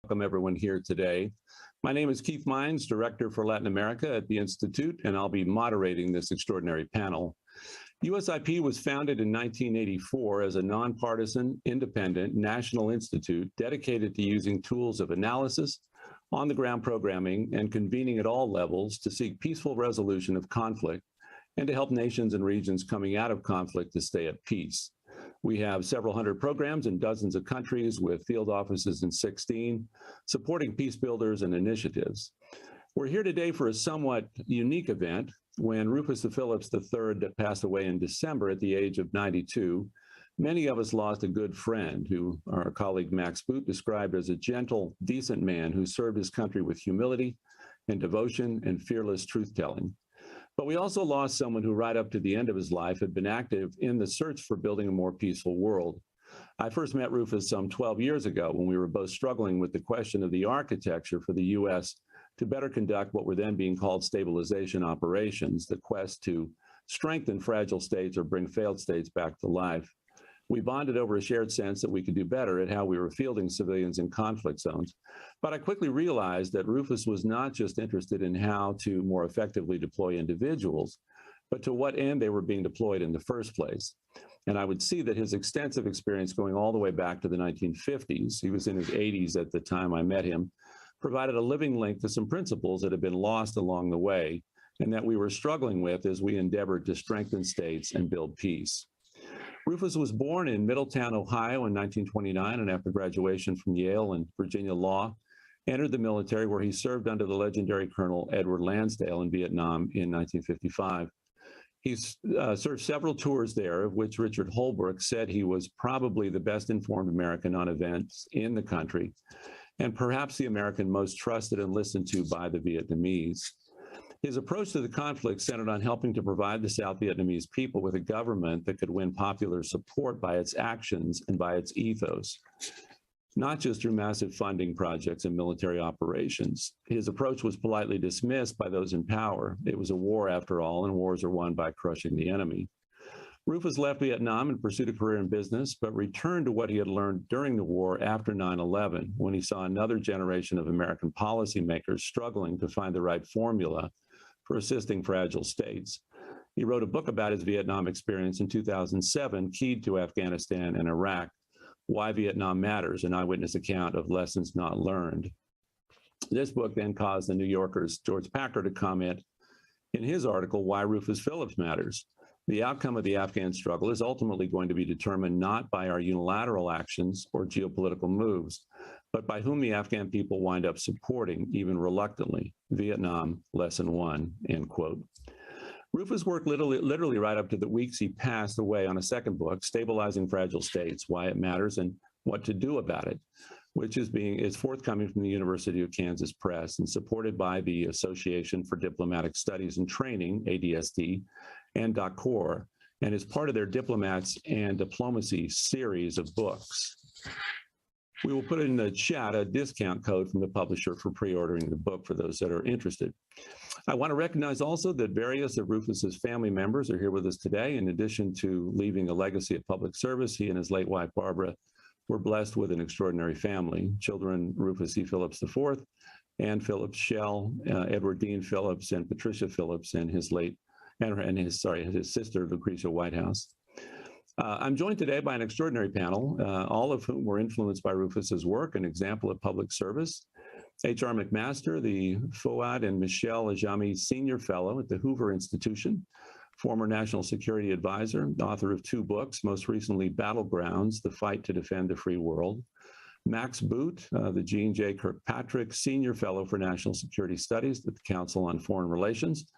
welcome everyone here today. My name is Keith Mines, Director for Latin America at the Institute, and I'll be moderating this extraordinary panel. USIP was founded in 1984 as a nonpartisan, independent national institute dedicated to using tools of analysis, on-the-ground programming, and convening at all levels to seek peaceful resolution of conflict and to help nations and regions coming out of conflict to stay at peace. We have several hundred programs in dozens of countries with field offices in 16, supporting peace builders and initiatives. We're here today for a somewhat unique event. When Rufus Phillips III passed away in December at the age of 92, many of us lost a good friend who our colleague Max Boot described as a gentle, decent man who served his country with humility and devotion and fearless truth-telling. But we also lost someone who right up to the end of his life had been active in the search for building a more peaceful world. I first met Rufus some 12 years ago when we were both struggling with the question of the architecture for the U.S. to better conduct what were then being called stabilization operations, the quest to strengthen fragile states or bring failed states back to life. We bonded over a shared sense that we could do better at how we were fielding civilians in conflict zones. But I quickly realized that Rufus was not just interested in how to more effectively deploy individuals, but to what end they were being deployed in the first place. And I would see that his extensive experience going all the way back to the 1950s, he was in his 80s at the time I met him, provided a living link to some principles that had been lost along the way and that we were struggling with as we endeavored to strengthen states and build peace. Rufus was born in Middletown, Ohio in 1929, and after graduation from Yale and Virginia Law, entered the military where he served under the legendary Colonel Edward Lansdale in Vietnam in 1955. He served several tours there, of which Richard Holbrooke said he was probably the best informed American on events in the country, and perhaps the American most trusted and listened to by the Vietnamese. His approach to the conflict centered on helping to provide the South Vietnamese people with a government that could win popular support by its actions and by its ethos, not just through massive funding projects and military operations. His approach was politely dismissed by those in power. It was a war after all, and wars are won by crushing the enemy. Rufus left Vietnam and pursued a career in business, but returned to what he had learned during the war after 9/11, when he saw another generation of American policymakers struggling to find the right formula for assisting fragile states. He wrote a book about his Vietnam experience in 2007, keyed to Afghanistan and Iraq, Why Vietnam Matters, an eyewitness account of lessons not learned. This book then caused the New Yorker's George Packer to comment in his article, Why Rufus Phillips Matters. The outcome of the Afghan struggle is ultimately going to be determined not by our unilateral actions or geopolitical moves, but by whom the Afghan people wind up supporting, even reluctantly. Vietnam, Lesson 1, end quote. Rufus worked literally right up to the weeks he passed away on a second book, Stabilizing Fragile States, Why It Matters and What to Do About It, which is forthcoming from the University of Kansas Press and supported by the Association for Diplomatic Studies and Training, ADST, and DACOR, and is part of their Diplomats and Diplomacy series of books. We will put in the chat a discount code from the publisher for pre-ordering the book for those that are interested. I want to recognize also that various of Rufus's family members are here with us today. In addition to leaving a legacy of public service, he and his late wife, Barbara, were blessed with an extraordinary family. Children Rufus E. Phillips IV, Ann Phillips Schell, Edward Dean Phillips, and Patricia Phillips, and his sister, Lucretia Whitehouse. I'm joined today by an extraordinary panel, all of whom were influenced by Rufus's work, an example of public service. H.R. McMaster, the Fouad and Michelle Ajami Senior Fellow at the Hoover Institution, former National Security Advisor, author of 2 books, most recently Battlegrounds, The Fight to Defend the Free World. Max Boot, the Jean J. Kirkpatrick Senior Fellow for National Security Studies at the Council on Foreign Relations,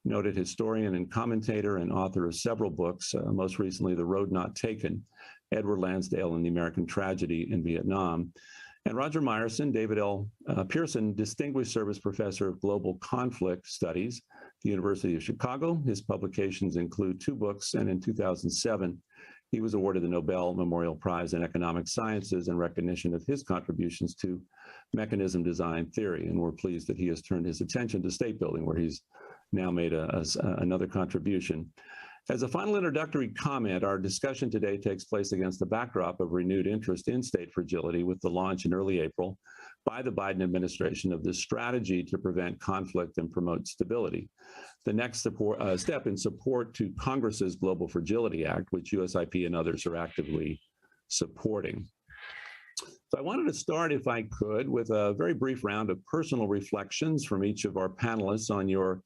noted historian and commentator and author of several books, most recently The Road Not Taken, Edward Lansdale and the American Tragedy in Vietnam. And Roger Myerson, David L. Pearson, Distinguished Service Professor of Global Conflict Studies at the University of Chicago. His publications include 2 books, and in 2007, he was awarded the Nobel Memorial Prize in Economic Sciences in recognition of his contributions to mechanism design theory. And we're pleased that he has turned his attention to state building, where he's now made another contribution. As a final introductory comment, our discussion today takes place against the backdrop of renewed interest in state fragility with the launch in early April by the Biden administration of this strategy to prevent conflict and promote stability. The next step in support to Congress's Global Fragility Act, which USIP and others are actively supporting. So I wanted to start, if I could, with a very brief round of personal reflections from each of our panelists on your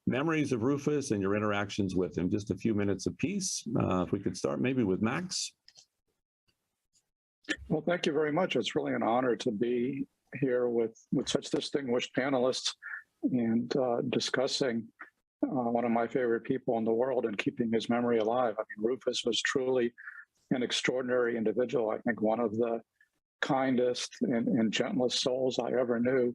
memories of Rufus and your interactions with him. Just a few minutes apiece. If we could start maybe with Max. Well, thank you very much. It's really an honor to be here with such distinguished panelists and discussing one of my favorite people in the world and keeping his memory alive. I mean, Rufus was truly an extraordinary individual. I think one of the kindest and gentlest souls I ever knew.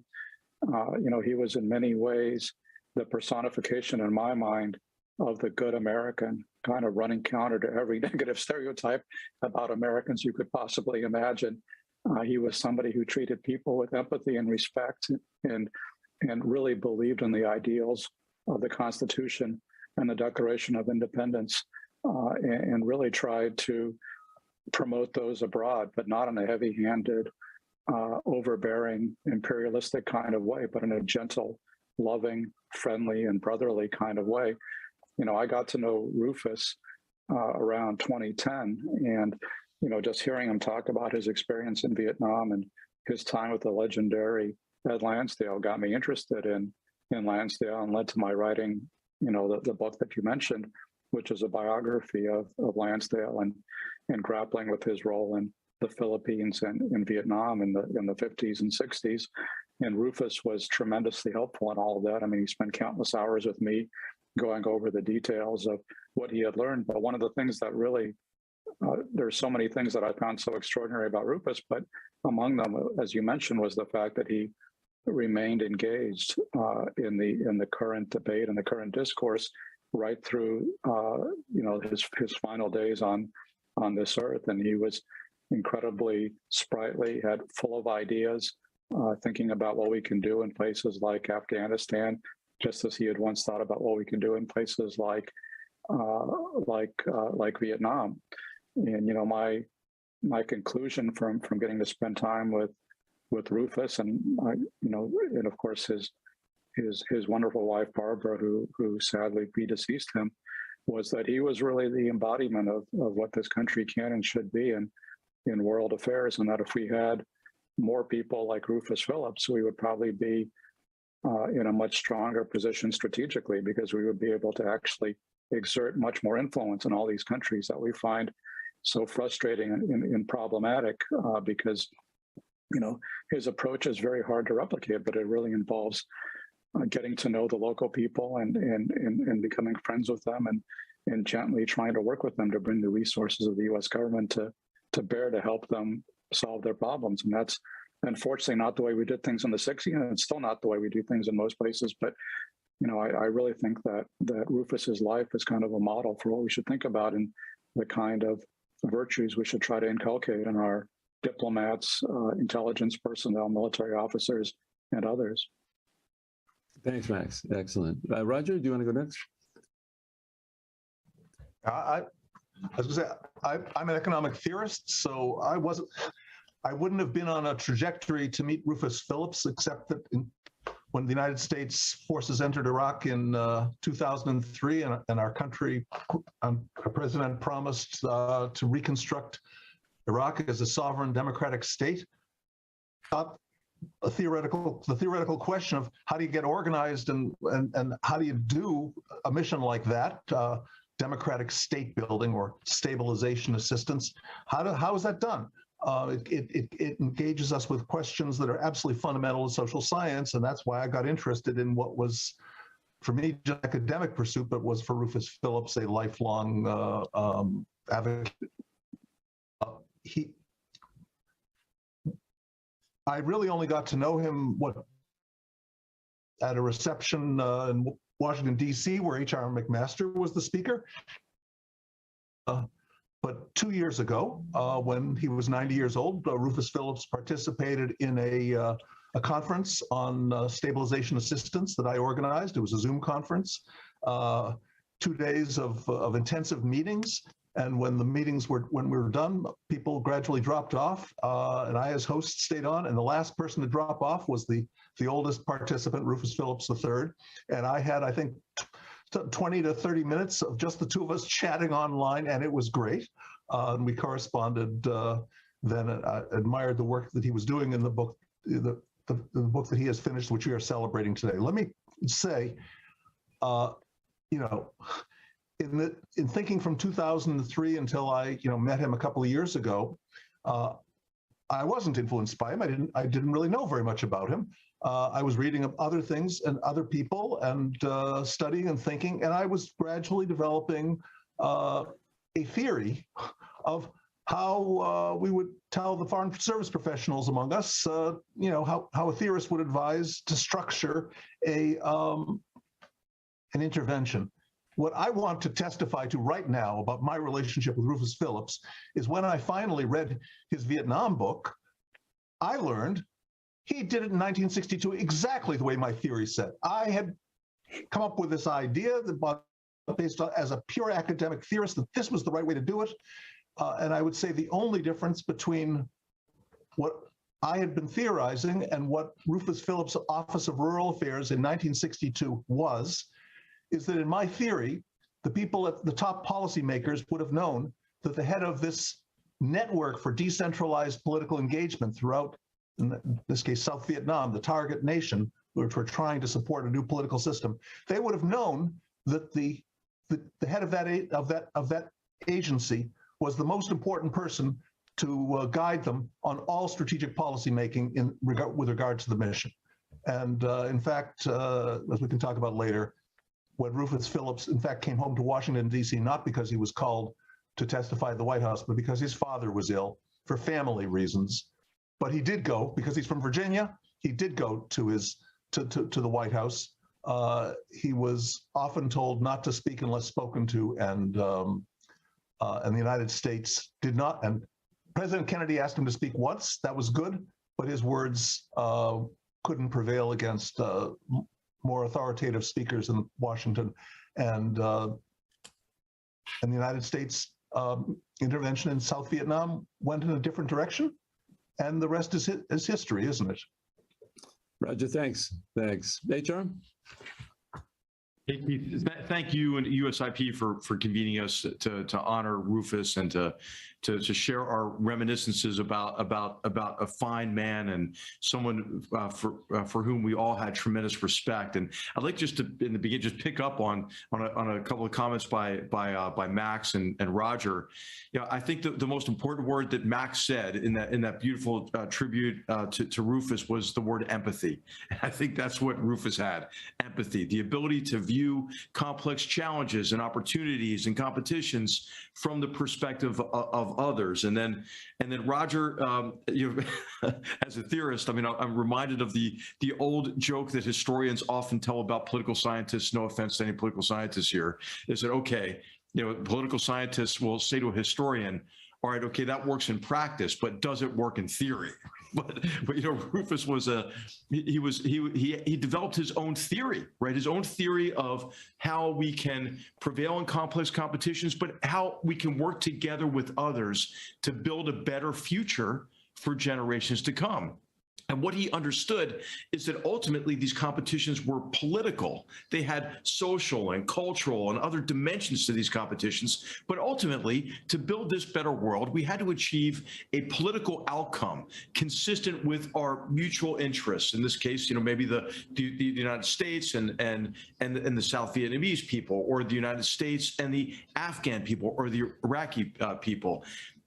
You know, he was in many ways the personification in my mind of the good American, kind of running counter to every negative stereotype about Americans you could possibly imagine. He was somebody who treated people with empathy and respect and really believed in the ideals of the Constitution and the Declaration of Independence and really tried to promote those abroad, but not in a heavy-handed, overbearing, imperialistic kind of way, but in a gentle, loving, friendly, and brotherly kind of way. You know, I got to know Rufus around 2010, and, you know, just hearing him talk about his experience in Vietnam and his time with the legendary Ed Lansdale got me interested in Lansdale and led to my writing, you know, the book that you mentioned, which is a biography of Lansdale and grappling with his role in the Philippines and in Vietnam in the 50s and 60s. And Rufus was tremendously helpful in all of that. I mean, he spent countless hours with me going over the details of what he had learned. But one of the things that really, there's so many things that I found so extraordinary about Rufus, but among them, as you mentioned, was the fact that he remained engaged in the current debate and the current discourse right through, you know, his final days on this earth. And he was incredibly sprightly, had full of ideas, thinking about what we can do in places like Afghanistan, just as he had once thought about what we can do in places like Vietnam. And, you know, my conclusion from getting to spend time with Rufus and, you know, and of course his wonderful wife, Barbara, who sadly predeceased him, was that he was really the embodiment of what this country can and should be in world affairs. And that if we had more people like Rufus Phillips, we would probably be in a much stronger position strategically, because we would be able to actually exert much more influence in all these countries that we find so frustrating and problematic, because, you know, his approach is very hard to replicate, but it really involves getting to know the local people and becoming friends with them and gently trying to work with them to bring the resources of the U.S. government to bear to help them solve their problems. And that's unfortunately not the way we did things in the 60s, and it's still not the way we do things in most places. But, you know, I really think that Rufus's life is kind of a model for what we should think about and the kind of virtues we should try to inculcate in our diplomats, intelligence personnel, military officers, and others. Thanks, Max. Excellent. Roger, do you want to go next? I was going to say, I'm an economic theorist, so I wouldn't have been on a trajectory to meet Rufus Phillips, except that when the United States forces entered Iraq in 2003, and our country, our president promised to reconstruct Iraq as a sovereign democratic state. The theoretical question of how do you get organized and how do you do a mission like that, democratic state building or stabilization assistance, how is that done? It engages us with questions that are absolutely fundamental to social science, and that's why I got interested in what was, for me, just academic pursuit, but was for Rufus Phillips a lifelong advocate. I really only got to know him at a reception in Washington, D.C., where H.R. McMaster was the speaker. But 2 years ago, when he was 90 years old, Rufus Phillips participated in a conference on stabilization assistance that I organized. It was a Zoom conference, 2 days of intensive meetings. And when the meetings when we were done, people gradually dropped off, and I, as host, stayed on. And the last person to drop off was the oldest participant, Rufus Phillips III. And I had, I think, 20 to 30 minutes of just the two of us chatting online, and it was great. And we corresponded then. I admired the work that he was doing in the book, the book that he has finished, which we are celebrating today. Let me say, you know, in thinking from 2003 until I, met him a couple of years ago, I wasn't influenced by him. I didn't really know very much about him. I was reading of other things and other people and studying and thinking, and I was gradually developing a theory of how we would tell the foreign service professionals among us, how a theorist would advise to structure an intervention. What I want to testify to right now about my relationship with Rufus Phillips is when I finally read his Vietnam book, I learned he did it in 1962 exactly the way my theory said. I had come up with this idea that based on, as a pure academic theorist, that this was the right way to do it. And I would say the only difference between what I had been theorizing and what Rufus Phillips' Office of Rural Affairs in 1962 is that in my theory, the people at the top policymakers would have known that the head of this network for decentralized political engagement throughout, in this case, South Vietnam, the target nation, which were trying to support a new political system, they would have known that the head of that agency was the most important person to guide them on all strategic policy making with regard to the mission. And in fact, as we can talk about later, when Rufus Phillips, in fact, came home to Washington, D.C., not because he was called to testify at the White House, but because his father was ill for family reasons. But he did go, because he's from Virginia, he did go to the White House. He was often told not to speak unless spoken to, and the United States did not. And President Kennedy asked him to speak once. That was good, but his words couldn't prevail against more authoritative speakers in Washington, and the United States intervention in South Vietnam went in a different direction, and the rest is history, isn't it? Roger, thanks. Thanks. HR? Hey, Keith, thank you and USIP for convening us to honor Rufus and to share our reminiscences about a fine man and someone for whom we all had tremendous respect. And I'd like just to in the beginning just pick up on a couple of comments by Max and Roger. I think the most important word that Max said in that beautiful tribute to Rufus was the word empathy. And I think that's what Rufus had: empathy, the ability to view complex challenges and opportunities and competitions from the perspective of others. And then Roger, as a theorist, I mean, I'm reminded of the old joke that historians often tell about political scientists. No offense to any political scientists here, is that okay? Political scientists will say to a historian, all right, okay, that works in practice, but does it work in theory? But Rufus was he developed his own theory, right? His own theory of how we can prevail in complex competitions, but how we can work together with others to build a better future for generations to come. And what he understood is that ultimately these competitions were political. They had social and cultural and other dimensions to these competitions. But ultimately, to build this better world, we had to achieve a political outcome consistent with our mutual interests. In this case, maybe the United States and the South Vietnamese people, or the United States and the Afghan people, or the Iraqi people.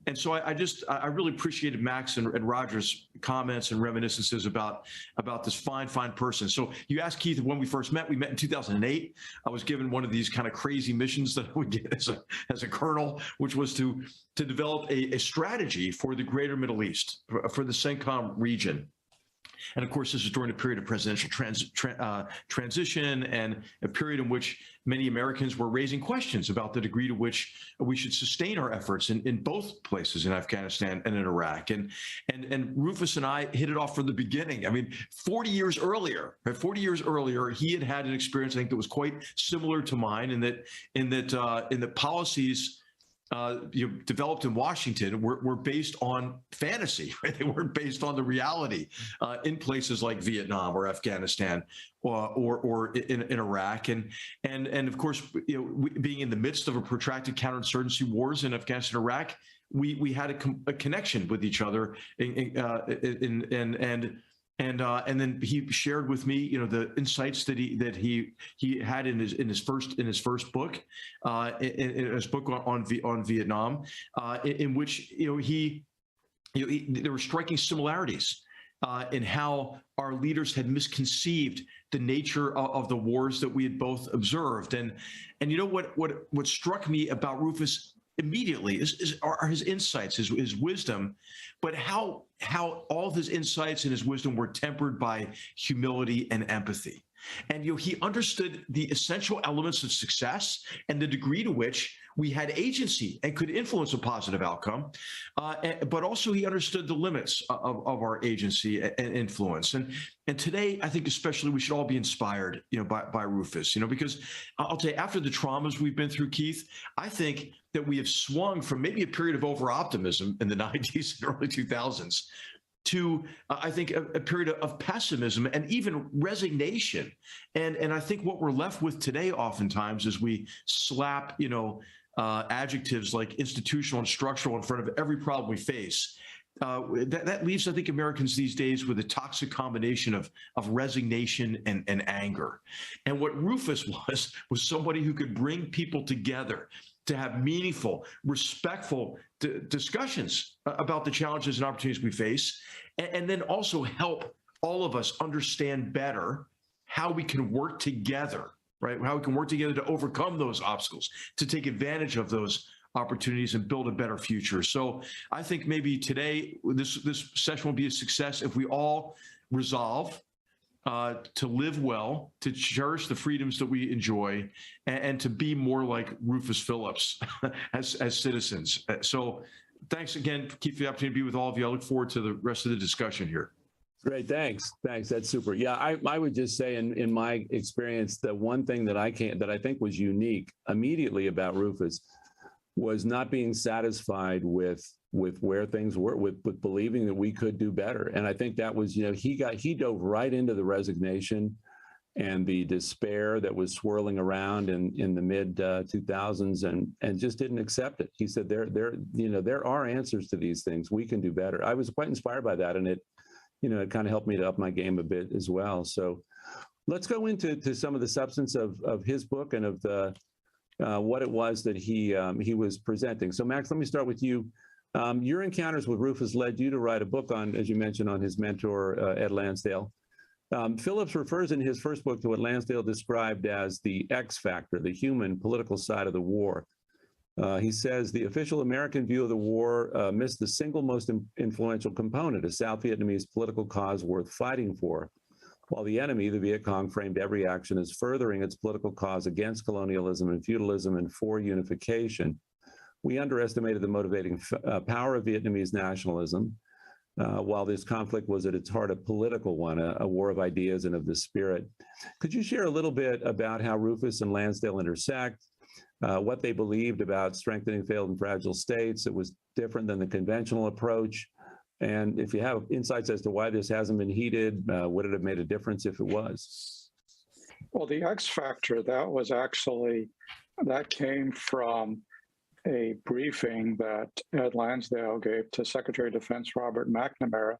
And so I really appreciated Max and Roger's comments and reminiscences about this fine person. So you asked Keith when we first met. We met in 2008. I was given one of these kind of crazy missions that I would get as a colonel, which was to develop a strategy for the greater Middle East, for the CENTCOM region. And of course, this is during a period of presidential transition and a period in which many Americans were raising questions about the degree to which we should sustain our efforts in both places, in Afghanistan and in Iraq. And Rufus and I hit it off from the beginning. I mean, 40 years earlier, he had an experience, I think, that was quite similar to mine, in that policies developed in Washington were based on fantasy, right? They weren't based on the reality in places like Vietnam or Afghanistan or in Iraq. And of course, being in the midst of a protracted counterinsurgency wars in Afghanistan and Iraq, we had a connection with each other, and then he shared with me, the insights that he had in his first book, in his book on Vietnam, in which there were striking similarities in how our leaders had misconceived the nature of the wars that we had both observed, and what struck me about Rufus immediately are his insights, his wisdom, but how all of his insights and his wisdom were tempered by humility and empathy. And he understood the essential elements of success and the degree to which we had agency and could influence a positive outcome, but also he understood the limits of our agency and influence. And today, I think especially we should all be inspired, by Rufus, because I'll tell you, after the traumas we've been through, Keith, I think that we have swung from maybe a period of over-optimism in the 90s and early 2000s to, I think, a period of pessimism and even resignation. And I think what we're left with today oftentimes is we slap, adjectives like institutional and structural in front of every problem we face. That leaves, I think, Americans these days with a toxic combination of resignation and anger. And what Rufus was somebody who could bring people together to have meaningful, respectful discussions about the challenges and opportunities we face, and then also help all of us understand better how we can work together, right? How we can work together to overcome those obstacles, to take advantage of those opportunities and build a better future. So I think maybe today, this session will be a success if we all resolve to live well, to cherish the freedoms that we enjoy, and to be more like Rufus Phillips as citizens. So thanks again, Keith, for the opportunity to be with all of you. I look forward to the rest of the discussion here. Great, thanks. That's super. Yeah, I would just say in my experience, the one thing that I think was unique immediately about Rufus was not being satisfied with where things were, with believing that we could do better. And I think that was, he dove right into the resignation and the despair that was swirling around in the mid 2000s and just didn't accept it. He said, there are answers to these things. We can do better. I was quite inspired by that. And it kind of helped me to up my game a bit as well. So let's go into some of the substance of his book and of the what it was that he was presenting. So Max, let me start with you. Your encounters with Rufus led you to write a book on, as you mentioned, on his mentor, Ed Lansdale. Phillips refers in his first book to what Lansdale described as the X factor, the human political side of the war. He says the official American view of the war missed the single most influential component, a South Vietnamese political cause worth fighting for, while the enemy, the Viet Cong, framed every action as furthering its political cause against colonialism and feudalism and for unification. We underestimated the motivating power of Vietnamese nationalism, while this conflict was at its heart a political one, a war of ideas and of the spirit. Could you share a little bit about how Rufus and Lansdale intersect, what they believed about strengthening failed and fragile states that was different than the conventional approach? And if you have insights as to why this hasn't been heeded, would it have made a difference if it was? Well, the X factor, that came from a briefing that Ed Lansdale gave to Secretary of Defense Robert McNamara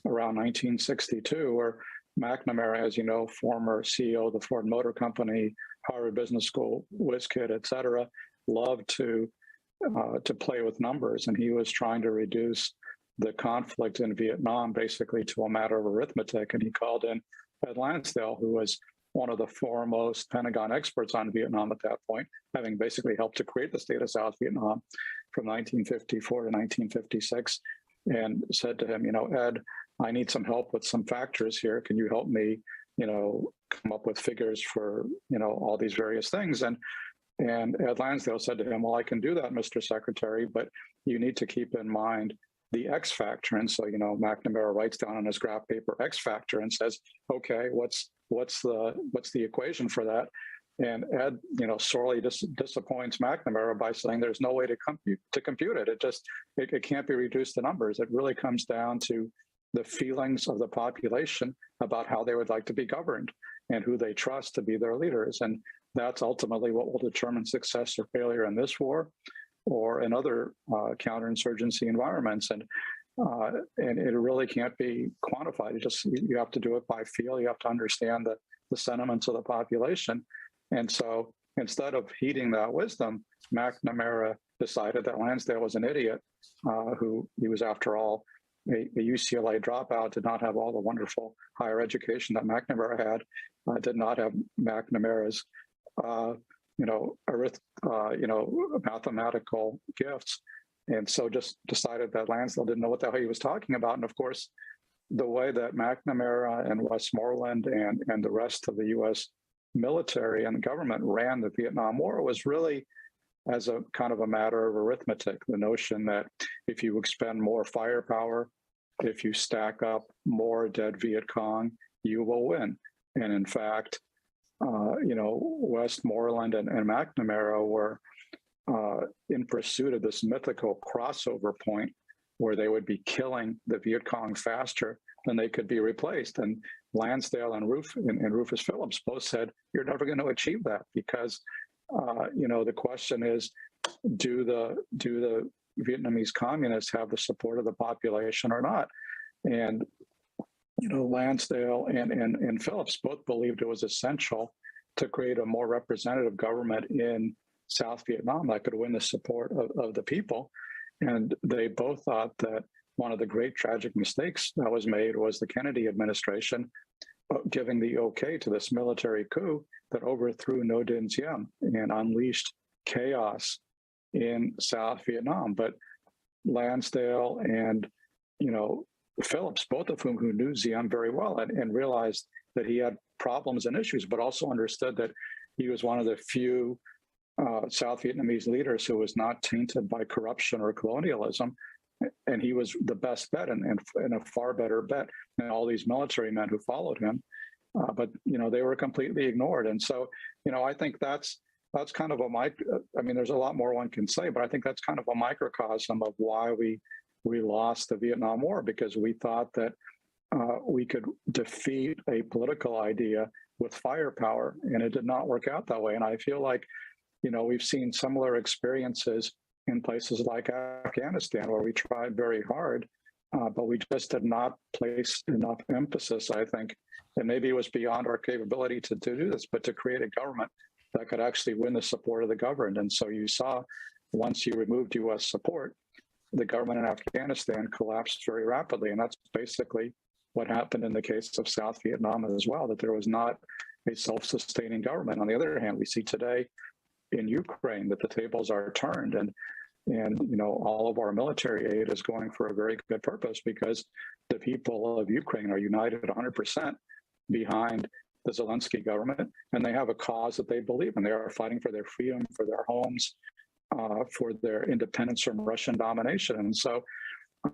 around 1962, where McNamara, as you know, former CEO of the Ford Motor Company, Harvard Business School, WizKid, et cetera, loved to play with numbers. And he was trying to reduce the conflict in Vietnam basically to a matter of arithmetic. And he called in Ed Lansdale, who was one of the foremost Pentagon experts on Vietnam at that point, having basically helped to create the state of South Vietnam from 1954 to 1956, and said to him, Ed, I need some help with some factors here. Can you help me, come up with figures for, all these various things? And Ed Lansdale said to him, well, I can do that, Mr. Secretary, but you need to keep in mind the X factor. And so, McNamara writes down on his graph paper X factor and says, okay, what's the equation for that? And Ed, sorely disappoints McNamara by saying there's no way to compute it. It can't be reduced to numbers. It really comes down to the feelings of the population about how they would like to be governed and who they trust to be their leaders. And that's ultimately what will determine success or failure in this war or in other counterinsurgency environments. And it really can't be quantified. You have to do it by feel. You have to understand the sentiments of the population. And so instead of heeding that wisdom, McNamara decided that Lansdale was an idiot, who he was, after all, a UCLA dropout, did not have all the wonderful higher education that McNamara had, did not have McNamara's, mathematical gifts. And so just decided that Lansdale didn't know what the hell he was talking about. And of course, the way that McNamara and Westmoreland and the rest of the U.S. military and government ran the Vietnam War was really as a kind of a matter of arithmetic. The notion that if you expend more firepower, if you stack up more dead Viet Cong, you will win. And in fact, Westmoreland and McNamara were in pursuit of this mythical crossover point where they would be killing the Viet Cong faster than they could be replaced. And Lansdale and Rufus Phillips both said, you're never going to achieve that because, the question is, do the Vietnamese communists have the support of the population or not? And, Lansdale and Phillips both believed it was essential to create a more representative government in South Vietnam that could win the support of the people. And they both thought that one of the great tragic mistakes that was made was the Kennedy administration giving the okay to this military coup that overthrew Ngo Dinh Diem and unleashed chaos in South Vietnam. But Lansdale and, Phillips, both of whom who knew Diem very well and realized that he had problems and issues, but also understood that he was one of the few South Vietnamese leaders who was not tainted by corruption or colonialism. And he was the best bet and a far better bet than all these military men who followed him. But, they were completely ignored. And so, I think that's kind of there's a lot more one can say, but I think that's kind of a microcosm of why we lost the Vietnam War, because we thought that we could defeat a political idea with firepower, and it did not work out that way. And I feel like, we've seen similar experiences in places like Afghanistan, where we tried very hard, but we just did not place enough emphasis, I think, and maybe it was beyond our capability to do this, but to create a government that could actually win the support of the governed. And so you saw, once you removed U.S. support, the government in Afghanistan collapsed very rapidly. And that's basically what happened in the case of South Vietnam as well, that there was not a self-sustaining government. On the other hand, we see today in Ukraine that the tables are turned, and all of our military aid is going for a very good purpose, because the people of Ukraine are united 100% behind the Zelensky government, and they have a cause that they believe in. They are fighting for their freedom, for their homes, for their independence from Russian domination. And so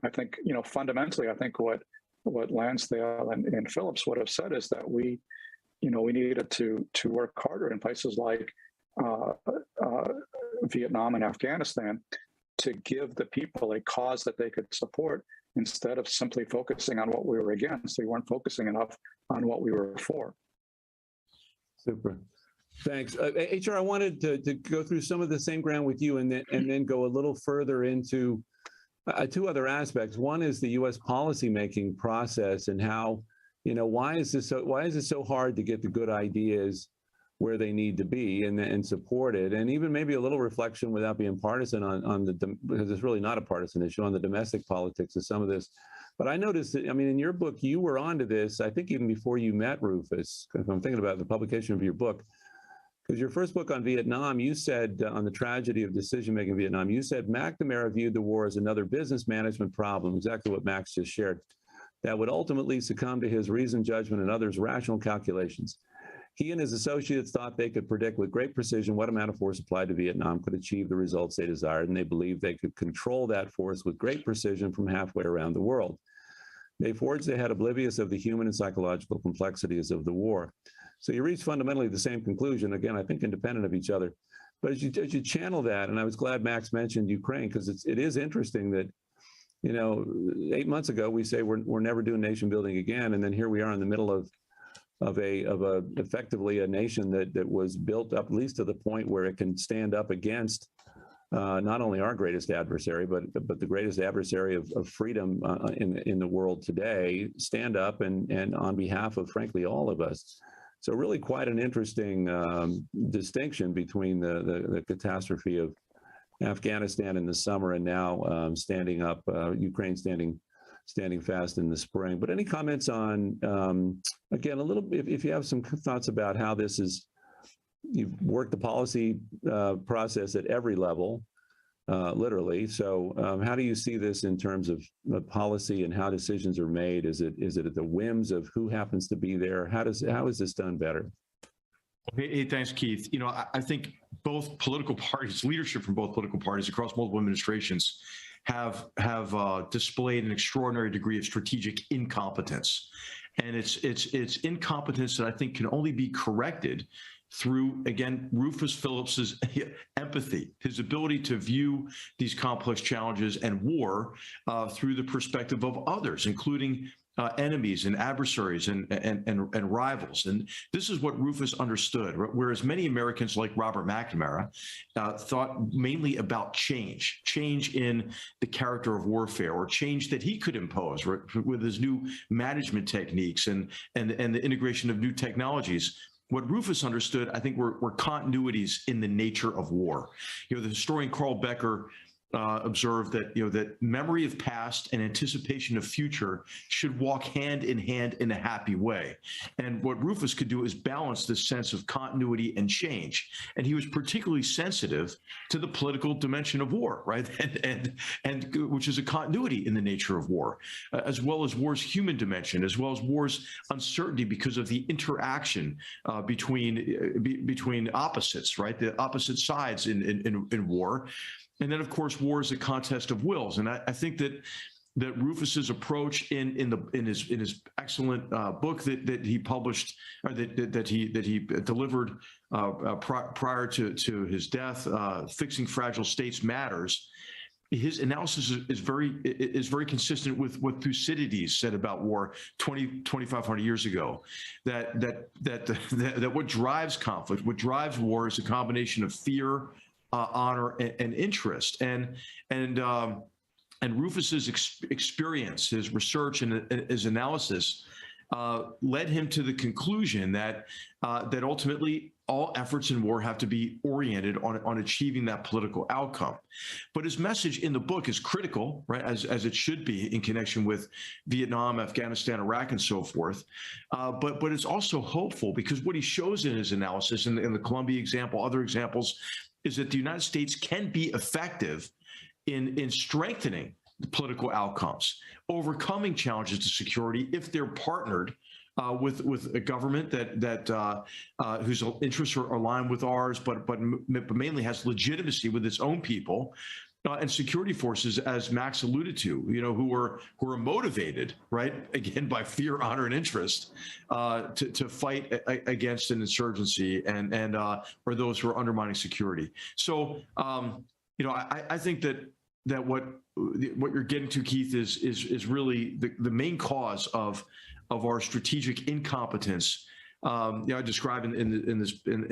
I think, fundamentally, I think what Lansdale and Phillips would have said is that we needed to work harder in places like Vietnam and Afghanistan to give the people a cause that they could support, instead of simply focusing on what we were against. They weren't focusing enough on what we were for. Super. Thanks. HR, I wanted to go through some of the same ground with you and then go a little further into two other aspects. One is the U.S. policymaking process and how, why is it so hard to get the good ideas where they need to be and supported, and even maybe a little reflection without being partisan because it's really not a partisan issue, on the domestic politics of some of this. But I noticed that, in your book, you were onto this, I think even before you met Rufus, if I'm thinking about the publication of your book, because your first book on Vietnam, you said, on the tragedy of decision-making in Vietnam, you said McNamara viewed the war as another business management problem, exactly what Max just shared, that would ultimately succumb to his reasoned judgment and others' rational calculations. He and his associates thought they could predict with great precision what amount of force applied to Vietnam could achieve the results they desired, and they believed they could control that force with great precision from halfway around the world. They forged ahead oblivious of the human and psychological complexities of the war. So you reach fundamentally the same conclusion, again, I think independent of each other. But as you channel that, and I was glad Max mentioned Ukraine, because it is interesting that, 8 months ago, we say we're never doing nation building again. And then here we are in the middle of effectively a nation that was built up, at least to the point where it can stand up against not only our greatest adversary, but the greatest adversary of freedom in the world today, stand up and on behalf of, frankly, all of us. So really quite an interesting distinction between the catastrophe of Afghanistan in the summer and now standing up, Ukraine standing fast in the spring. But any comments on, again, a little bit, if you have some thoughts about how this is, you've worked the policy process at every level, literally. So how do you see this in terms of policy and how decisions are made? Is it at the whims of who happens to be there? How is this done better? Hey, thanks, Keith. I think both political parties, leadership from both political parties across multiple administrations have displayed an extraordinary degree of strategic incompetence. And it's incompetence that I think can only be corrected through, again, Rufus Phillips's empathy, his ability to view these complex challenges and war through the perspective of others, including enemies and adversaries and rivals. And this is what Rufus understood, whereas many Americans like Robert McNamara thought mainly about change in the character of warfare, or change that he could impose with his new management techniques and the integration of new technologies. What Rufus understood, I think, were continuities in the nature of war. The historian Carl Becker observed that that memory of past and anticipation of future should walk hand in a happy way. And what Rufus could do is balance this sense of continuity and change. And he was particularly sensitive to the political dimension of war, right? And which is a continuity in the nature of war, as well as war's human dimension, as well as war's uncertainty because of the interaction between opposites, right? The opposite sides in war. And then, of course, war is a contest of wills. And I think that Rufus's approach in his excellent book that he published, or that he delivered prior to his death, Fixing Fragile States Matters, his analysis is very consistent with what Thucydides said about war 2,500 years ago, that what drives conflict, what drives war, is a combination of fear, honor, and interest. And Rufus's experience, his research, and his analysis led him to the conclusion that ultimately all efforts in war have to be oriented on achieving that political outcome. But his message in the book is critical, right, as it should be in connection with Vietnam, Afghanistan, Iraq, and so forth. But it's also hopeful, because what he shows in his analysis, in the Colombia example, other examples, is that the United States can be effective in strengthening the political outcomes, overcoming challenges to security if they're partnered with a government that whose interests are aligned with ours, but mainly has legitimacy with its own people, and security forces, as Max alluded to, who are motivated, right, again, by fear, honor, and interest, to fight against an insurgency or those who are undermining security. So, I think that what you're getting to, Keith, is really the main cause of our strategic incompetence. I describe in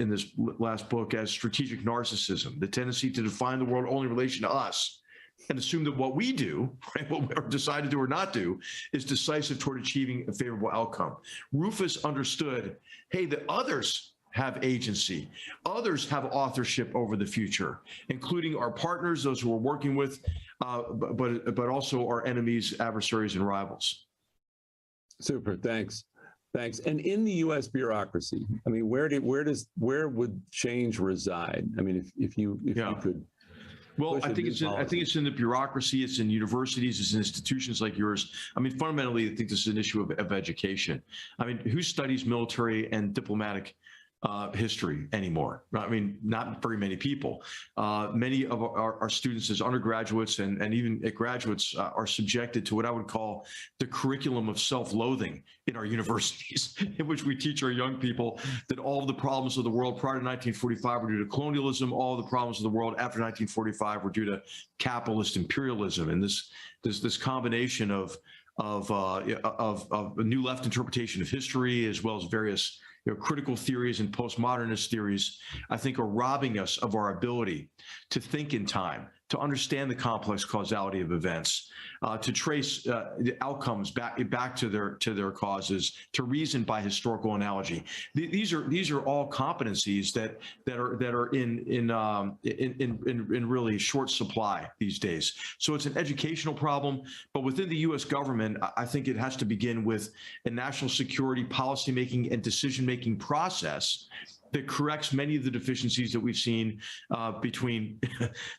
this last book as strategic narcissism, the tendency to define the world only in relation to us, and assume that what we do, right, what we decide to do or not do, is decisive toward achieving a favorable outcome. Rufus understood, hey, that others have agency, others have authorship over the future, including our partners, those who we're working with, but also our enemies, adversaries, and rivals. Super, thanks. Thanks. And in the U.S. bureaucracy, I mean, where would change reside? I mean, if you could. Well, I think it's in the bureaucracy. It's in universities. It's in institutions like yours. I mean, fundamentally, I think this is an issue of education. I mean, who studies military and diplomatic history anymore. I mean, not very many people. Many of our students as undergraduates and even at graduates are subjected to what I would call the curriculum of self-loathing in our universities, in which we teach our young people that all of the problems of the world prior to 1945 were due to colonialism, all of the problems of the world after 1945 were due to capitalist imperialism, and this combination of a new left interpretation of history, as well as various critical theories and postmodernist theories, I think are robbing us of our ability to think in time, to understand the complex causality of events, to trace the outcomes back to their causes, to reason by historical analogy. These are all competencies that are in really short supply these days. So it's an educational problem, but within the U.S. government, I think it has to begin with a national security policymaking and decision-making process that corrects many of the deficiencies that we've seen between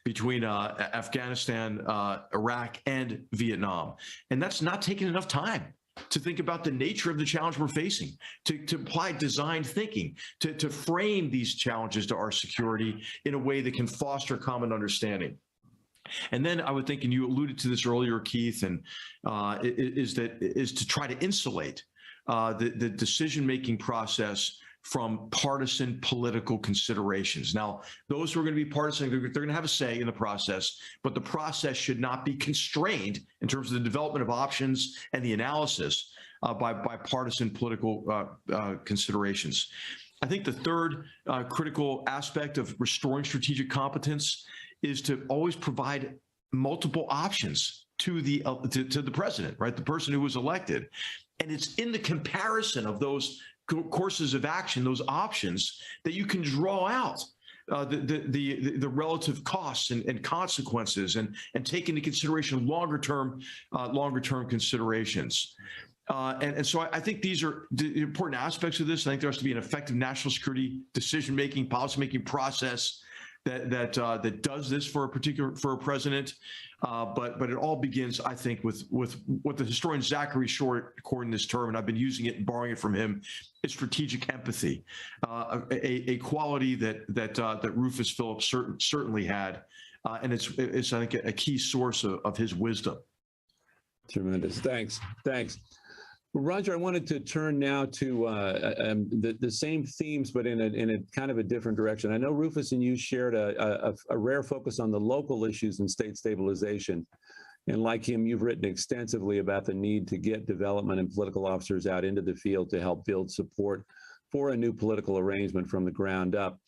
Afghanistan, Iraq, and Vietnam. And that's not taking enough time to think about the nature of the challenge we're facing, to apply designed thinking, to frame these challenges to our security in a way that can foster common understanding. And then I would think, and you alluded to this earlier, Keith, and is to try to insulate the decision-making process from partisan political considerations. Now, those who are going to be partisan, they're going to have a say in the process, but the process should not be constrained in terms of the development of options and the analysis by partisan political considerations. I think the third critical aspect of restoring strategic competence is to always provide multiple options to the president, right? The person who was elected. And it's in the comparison of those courses of action, those options, that you can draw out the relative costs and consequences and take into consideration longer term considerations. And so I think these are the important aspects of this. I think there has to be an effective national security decision-making, policy-making process that does this for a president, but it all begins, I think, with what the historian Zachary Short coined this term, and I've been using it and borrowing it from him. It's strategic empathy, a quality that Rufus Phillips certainly had, and it's I think a key source of his wisdom. Tremendous. Thanks. Roger, I wanted to turn now to the same themes, but in a kind of a different direction. I know Rufus and you shared a rare focus on the local issues in state stabilization. And like him, you've written extensively about the need to get development and political officers out into the field to help build support for a new political arrangement from the ground up.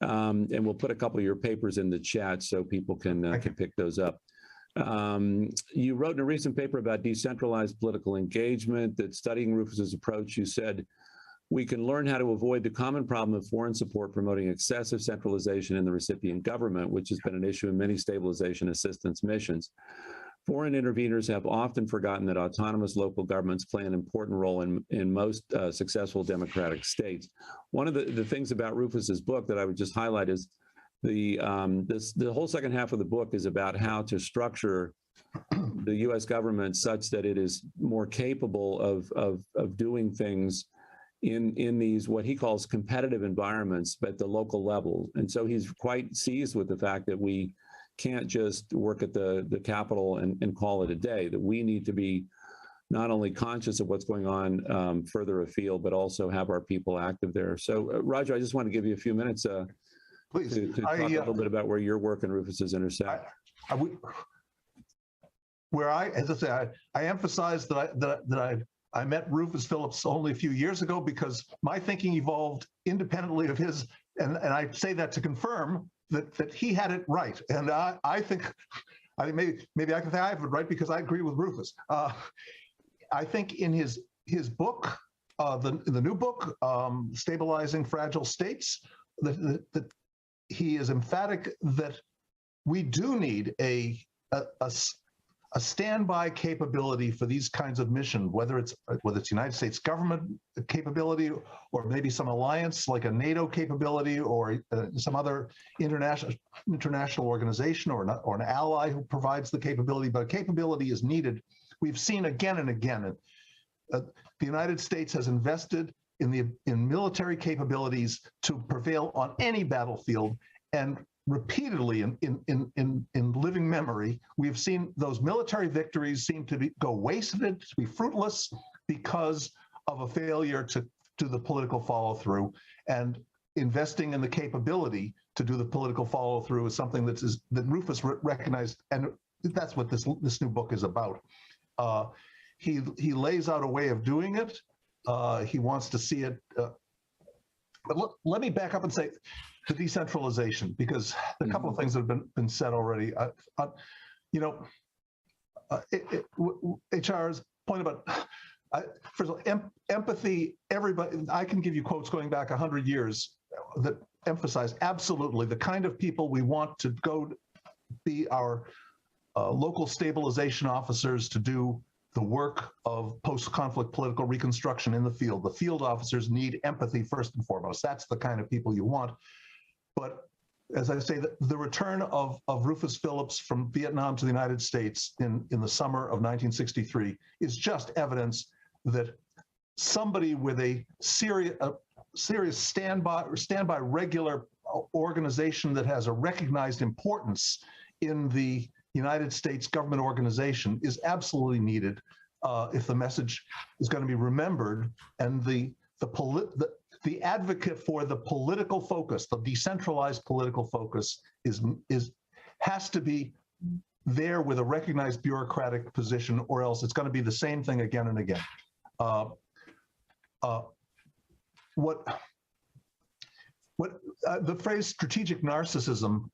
And we'll put a couple of your papers in the chat so people can pick those up. You wrote in a recent paper about decentralized political engagement that studying Rufus's approach, you said, we can learn how to avoid the common problem of foreign support promoting excessive centralization in the recipient government, which has been an issue in many stabilization assistance missions. Foreign interveners have often forgotten that autonomous local governments play an important role in most successful democratic states. One of the things about Rufus's book that I would just highlight is the whole second half of the book is about how to structure the U.S. government such that it is more capable of doing things in these, what he calls competitive environments, but at the local level. And so he's quite seized with the fact that we can't just work at the Capitol and call it a day, that we need to be not only conscious of what's going on further afield, but also have our people active there. So Roger, I just want to give you a few minutes please, to talk a little bit about where your work and Rufus's intersect. As I say, I emphasize that I met Rufus Phillips only a few years ago because my thinking evolved independently of his, and I say that to confirm that he had it right. And I think maybe I can say I have it right because I agree with Rufus. I think in his book, the new book, Stabilizing Fragile States, that he is emphatic that we do need a standby capability for these kinds of missions, whether it's United States government capability or maybe some alliance like a NATO capability or some other international organization or an ally who provides the capability. But capability is needed. We've seen again and again. The United States has invested in military capabilities to prevail on any battlefield. And repeatedly in living memory, we've seen those military victories seem to go wasted, to be fruitless, because of a failure to do the political follow-through. And investing in the capability to do the political follow-through is something that Rufus recognized, and that's what this new book is about. He lays out a way of doing it. He wants to see it. But let me back up and say the decentralization, because a couple of things that have been said already. HR's point about, first of all, empathy, everybody, I can give you quotes going back 100 years that emphasize absolutely the kind of people we want to go be our local stabilization officers, to do the work of post-conflict political reconstruction in the field. The field officers need empathy first and foremost. That's the kind of people you want. But as I say, the return of Rufus Phillips from Vietnam to the United States in the summer of 1963 is just evidence that somebody with a serious standby regular organization that has a recognized importance in the United States government organization is absolutely needed if the message is going to be remembered, and the advocate for the political focus, the decentralized political focus, has to be there with a recognized bureaucratic position, or else it's going to be the same thing again and again. The phrase strategic narcissism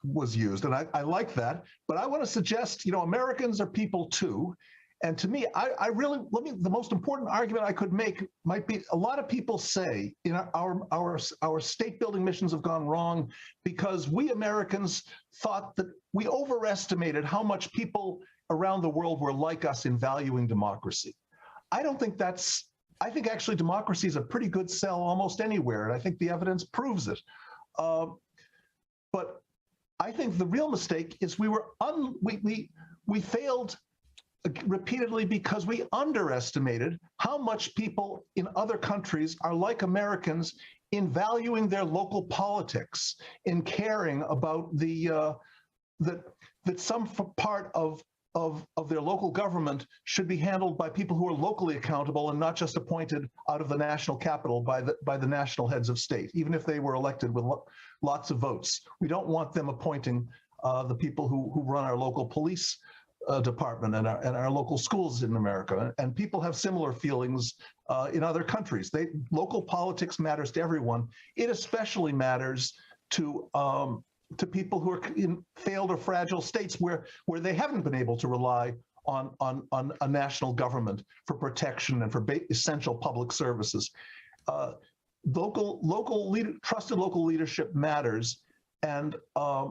was used, and I like that, but I want to suggest, Americans are people too. And to me, the most important argument I could make might be, a lot of people say, our state building missions have gone wrong because we Americans thought that we overestimated how much people around the world were like us in valuing democracy. I don't think that's, I think actually democracy is a pretty good sell almost anywhere, and I think the evidence proves it. But I think the real mistake is we failed repeatedly because we underestimated how much people in other countries are like Americans in valuing their local politics, in caring about that some part of their local government should be handled by people who are locally accountable and not just appointed out of the national capital by the national heads of state, even if they were elected with lots of votes. We don't want them appointing the people who run our local police department and our local schools in America. And people have similar feelings in other countries. Local politics matters to everyone. It especially matters to people who are in failed or fragile states where they haven't been able to rely on a national government for protection and for essential public services. Trusted local leadership matters, and a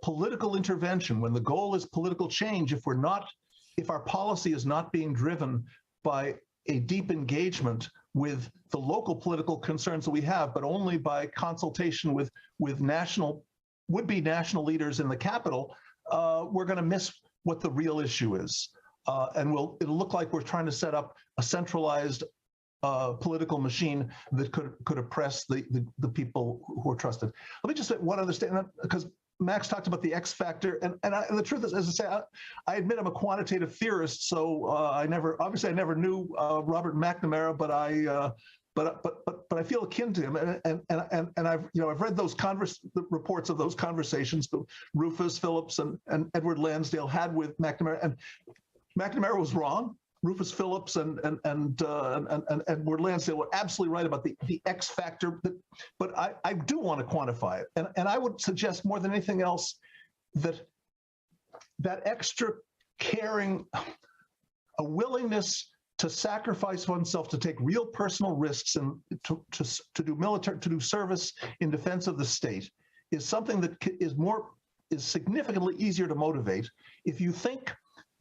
political intervention, when the goal is political change, if our policy is not being driven by a deep engagement with the local political concerns that we have, but only by consultation with would-be national leaders in the capital, we're going to miss what the real issue is. And it'll look like we're trying to set up a centralized political machine that could oppress the people who are trusted. Let me just say one other statement, because Max talked about the X factor, and the truth is, as I say, I admit I'm a quantitative theorist, so I never knew Robert McNamara, but I feel akin to him, and I've read those reports of those conversations that Rufus Phillips and Edward Lansdale had with McNamara, and McNamara was wrong. Rufus Phillips and Edward Lansdale were absolutely right about the X factor, but I do want to quantify it. And I would suggest more than anything else that extra caring, a willingness to sacrifice oneself, to take real personal risks and to do service in defense of the state is something that is significantly easier to motivate if you think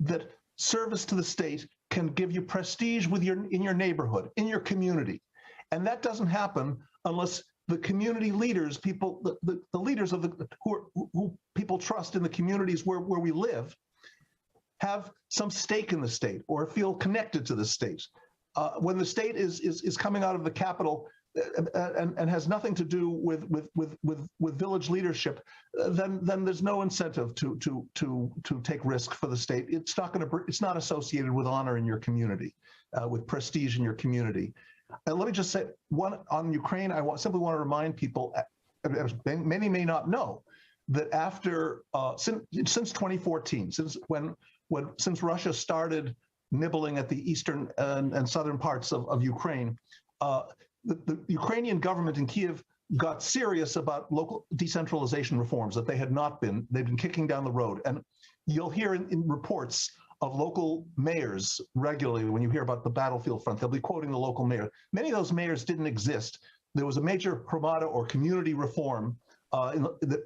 that service to the state can give you prestige in your neighborhood, in your community. And that doesn't happen unless the community leaders, the leaders of who people trust in the communities where we live, have some stake in the state or feel connected to the state. when the state is coming out of the capital and has nothing to do with village leadership, then there's no incentive to take risk for the state. It's not associated with honor in your community, with prestige in your community. And let me just say one on Ukraine. Simply want to remind people, many may not know, that after since 2014, since Russia started nibbling at the eastern and southern parts of Ukraine, the Ukrainian government in Kiev got serious about local decentralization reforms that they've been kicking down the road. And you'll hear in reports of local mayors regularly, when you hear about the battlefield front, they'll be quoting the local mayor. Many of those mayors didn't exist. There was a major promata or community reform that